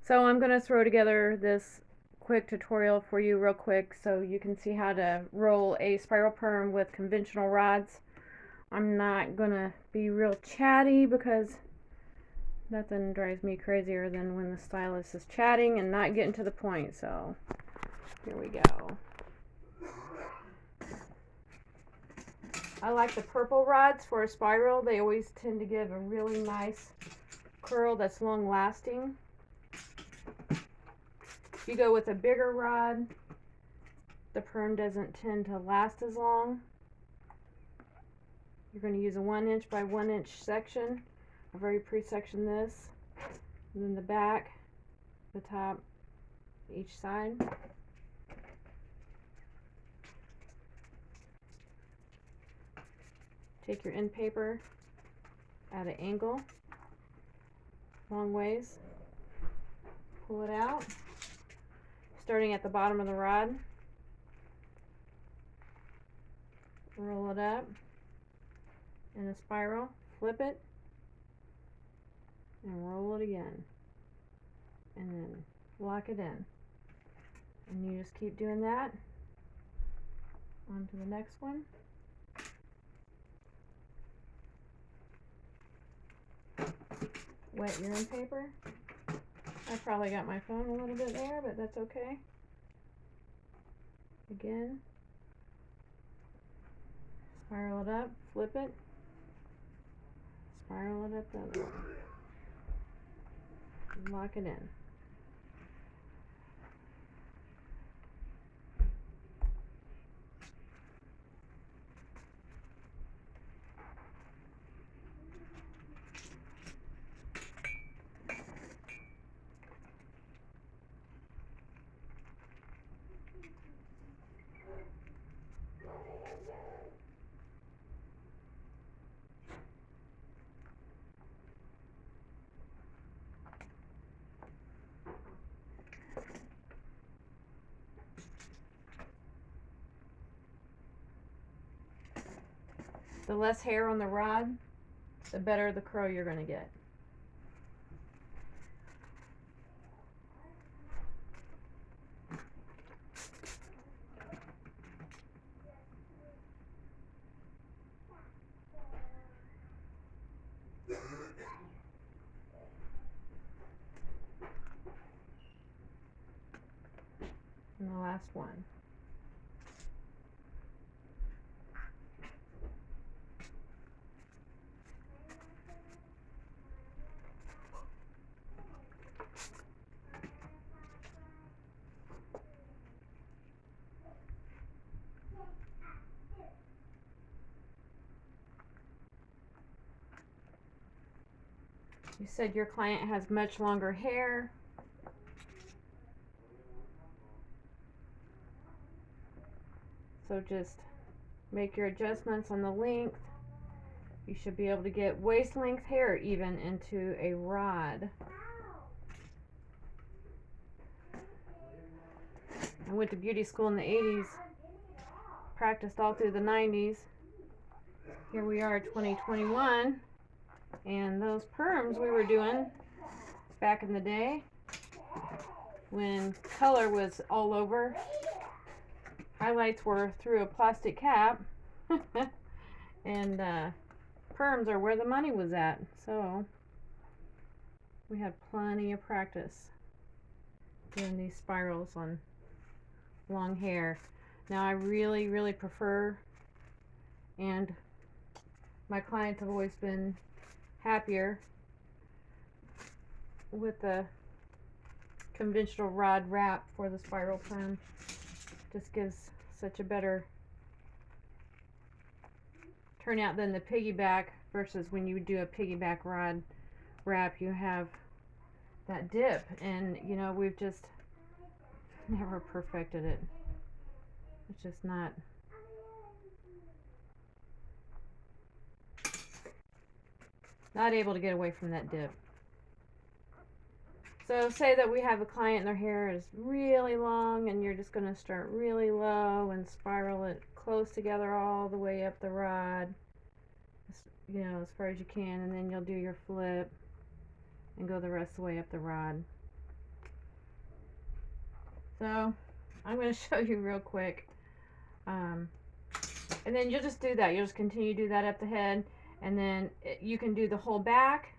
So I'm going to throw together this quick tutorial for you real quick so you can see how to roll a spiral perm with conventional rods. I'm not going to be real chatty because nothing drives me crazier than when the stylist is chatting and not getting to the point. So here we go. I like the purple rods for a spiral. They always tend to give a really nice curl that's long lasting. If you go with a bigger rod, the perm doesn't tend to last as long. You're going to use a 1 inch by 1 inch section. I've already pre-sectioned this. And then the back, the top, each side. Take your end paper at an angle, long ways. Pull it out, starting at the bottom of the rod. Roll it up in a spiral, flip it, and roll it again. And then lock it in. And you just keep doing that. On to the next one. Wet your end paper. I probably got my phone a little bit there, but that's okay. Again. Spiral it up, flip it. Spiral it up the other way. Lock it in. The less hair on the rod, the better the curl you're going to get. And the last one. You said your client has much longer hair. So just make your adjustments on the length. You should be able to get waist length hair even into a rod. I went to beauty school in the 80s, practiced all through the 90s. Here we are 2021, and those perms we were doing back in the day when color was all over, highlights were through a plastic cap, and perms are where the money was at. So we had plenty of practice doing these spirals on long hair. Now I really prefer, and my clients have always been happier with the conventional rod wrap for the spiral perm. Just gives such a better turnout than the piggyback, versus when you do a piggyback rod wrap, you have that dip, and you know, we've just never perfected it. It's just not able to get away from that dip. So say that we have a client and their hair is really long, and you're just going to start really low and spiral it close together all the way up the rod, you know, as far as you can, and then you'll do your flip and go the rest of the way up the rod. So I'm going to show you real quick. And then you'll just do that. You'll just continue to do that at the head. And then you can do the whole back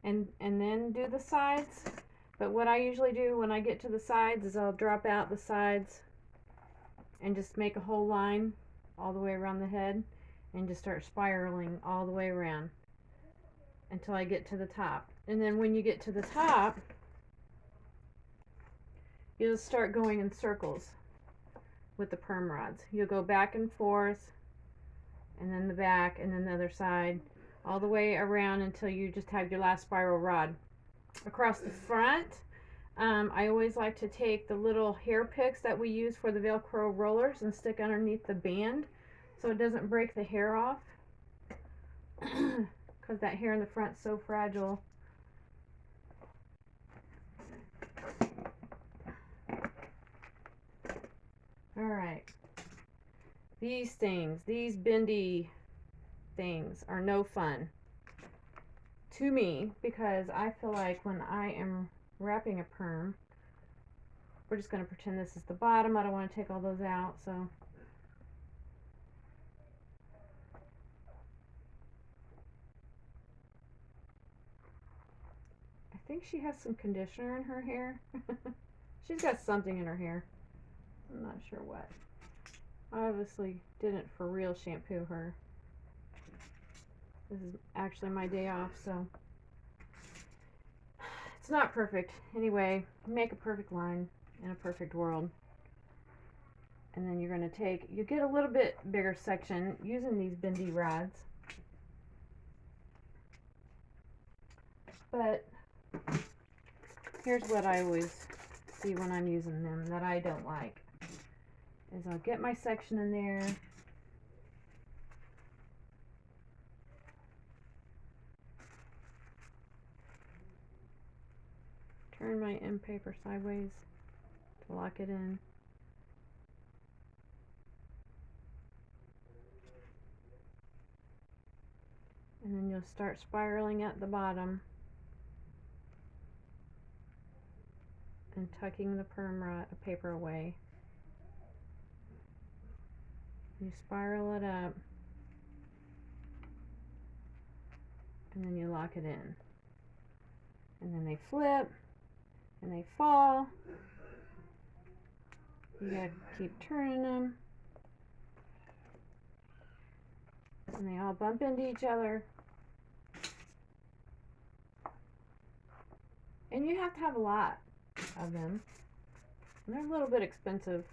and then do the sides. But what I usually do when I get to the sides is I'll drop out the sides and just make a whole line all the way around the head and just start spiraling all the way around until I get to the top. And then when you get to the top, you'll start going in circles with the perm rods. You'll go back and forth, and then the back, and then the other side, all the way around until you just have your last spiral rod. Across the front, I always like to take the little hair picks that we use for the Velcro rollers and stick underneath the band so it doesn't break the hair off, because that hair in the front is so fragile. Alright, these things, these bendy things are no fun to me, because I feel like when I am wrapping a perm, we're just going to pretend this is the bottom. I don't want to take all those out, so I think she has some conditioner in her hair. She's got something in her hair. I'm not sure what. I obviously didn't for real shampoo her. This is actually my day off, so it's not perfect. Anyway, make a perfect line in a perfect world. And then you're going to take, you get a little bit bigger section using these bendy rods. But here's what I always see when I'm using them that I don't like. Is I'll get my section in there. Turn my end paper sideways to lock it in. And then you'll start spiraling at the bottom and tucking the perm rod paper away. You spiral it up, and then you lock it in. And then they flip, and they fall. You gotta keep turning them. And they all bump into each other. And you have to have a lot of them. And they're a little bit expensive.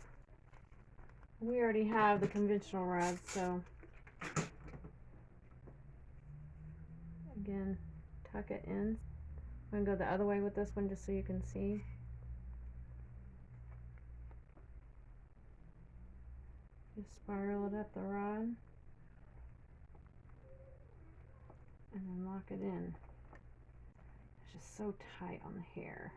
We already have the conventional rods, so again, tuck it in. I'm going to go the other way with this one just so you can see. Just spiral it up the rod and then lock it in. It's just so tight on the hair.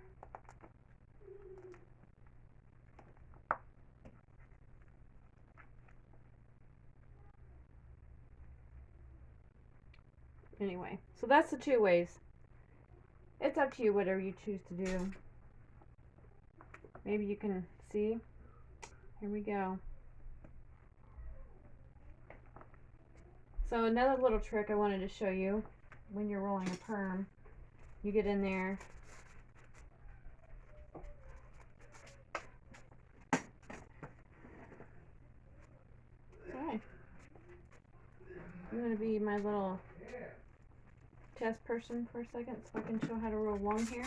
Anyway, so that's the two ways. It's up to you, whatever you choose to do. Maybe you can see. Here we go. So another little trick I wanted to show you when you're rolling a perm. You get in there. Okay. I'm going to be my little test person for a second so I can show how to roll long hair.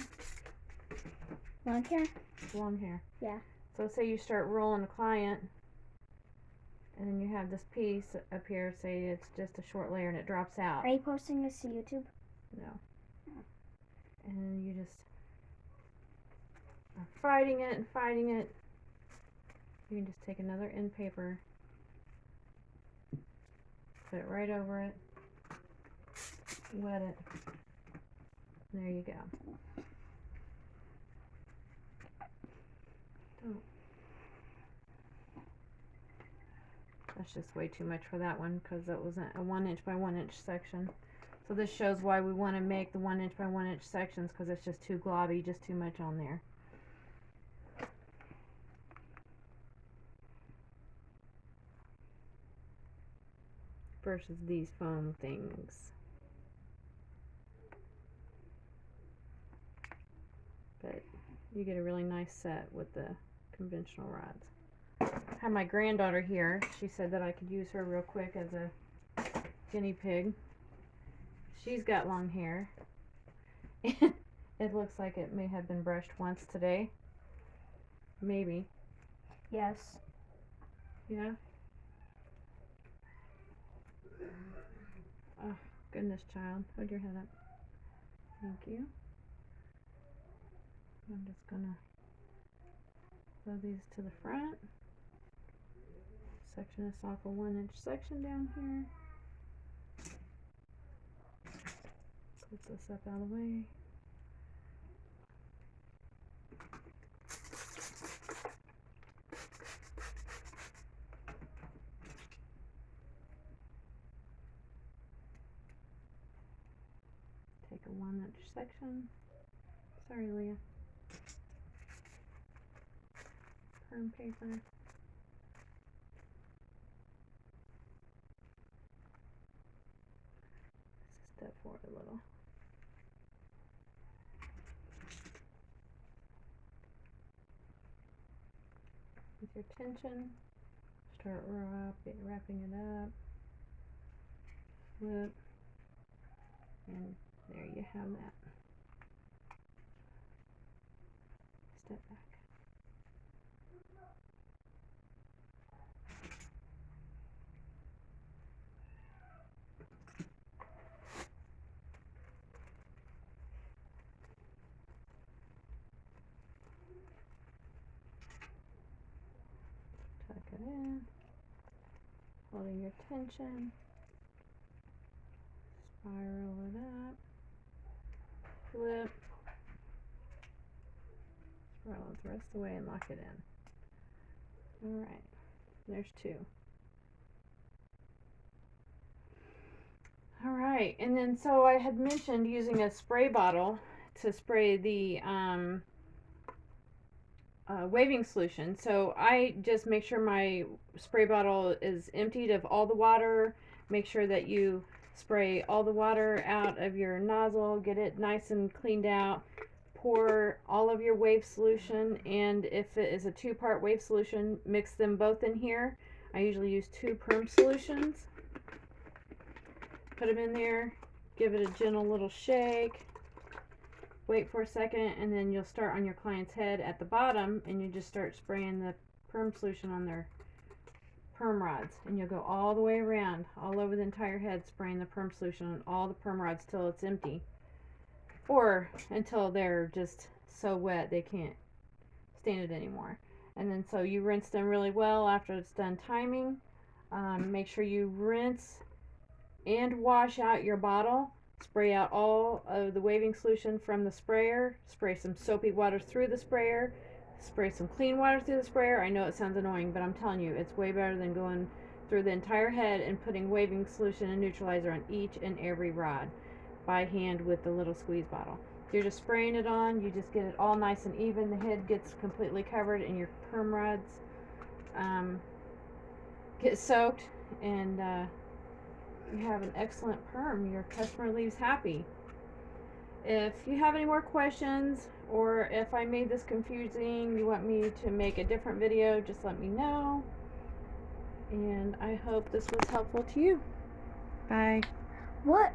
Long hair? Long hair. Yeah. So say you start rolling a client and then you have this piece up here, say it's just a short layer and it drops out. Are you posting this to YouTube? No. And you just are fighting it and fighting it. You can just take another end paper, put it right over it, wet it. There you go. Oh. That's just way too much for that one because that wasn't a 1 inch by 1 inch section. So this shows why we want to make the 1 inch by 1 inch sections, because it's just too globby, just too much on there. versus these foam things. But you get a really nice set with the conventional rods. I have my granddaughter here. She said that I could use her real quick as a guinea pig. She's got long hair. It looks like it may have been brushed once today. Maybe. Yes. Yeah? Oh, goodness, child. Hold your head up. Thank you. I'm just gonna throw these to the front. Section this off a 1-inch section down here. Put this up out of the way. Take a 1-inch section. Sorry, Leah. Perm paper. Step forward a little. With your tension, start wrapping it up. Flip. And there you have that. Step back. Tuck it in. Holding your tension. Spiral it up. Flip. Spiral it the rest of the way and lock it in. Alright. There's 2. Alright, and then so I had mentioned using a spray bottle to spray the waving solution. So I just make sure my spray bottle is emptied of all the water. Make sure that you spray all the water out of your nozzle, get it nice and cleaned out. Pour all of your wave solution, and if it is a 2-part wave solution, mix them both in here. I usually use 2 perm solutions. Put them in there, give it a gentle little shake, wait for a second, and then you'll start on your client's head at the bottom, and you just start spraying the perm solution on their perm rods, and you'll go all the way around, all over the entire head, spraying the perm solution on all the perm rods till it's empty, or until they're just so wet they can't stand it anymore. And then so you rinse them really well after it's done timing. Make sure you rinse and wash out your bottle. Spray out all of the waving solution from the sprayer. Spray some soapy water through the sprayer. Spray some clean water through the sprayer. I know it sounds annoying, but I'm telling you, it's way better than going through the entire head and putting waving solution and neutralizer on each and every rod by hand with the little squeeze bottle. You're just spraying it on. You just get it all nice and even. The head gets completely covered, and your perm rods get soaked, and you have an excellent perm. Your customer leaves happy. If you have any more questions, or if I made this confusing, you want me to make a different video, just let me know. And I hope this was helpful to you. Bye. What?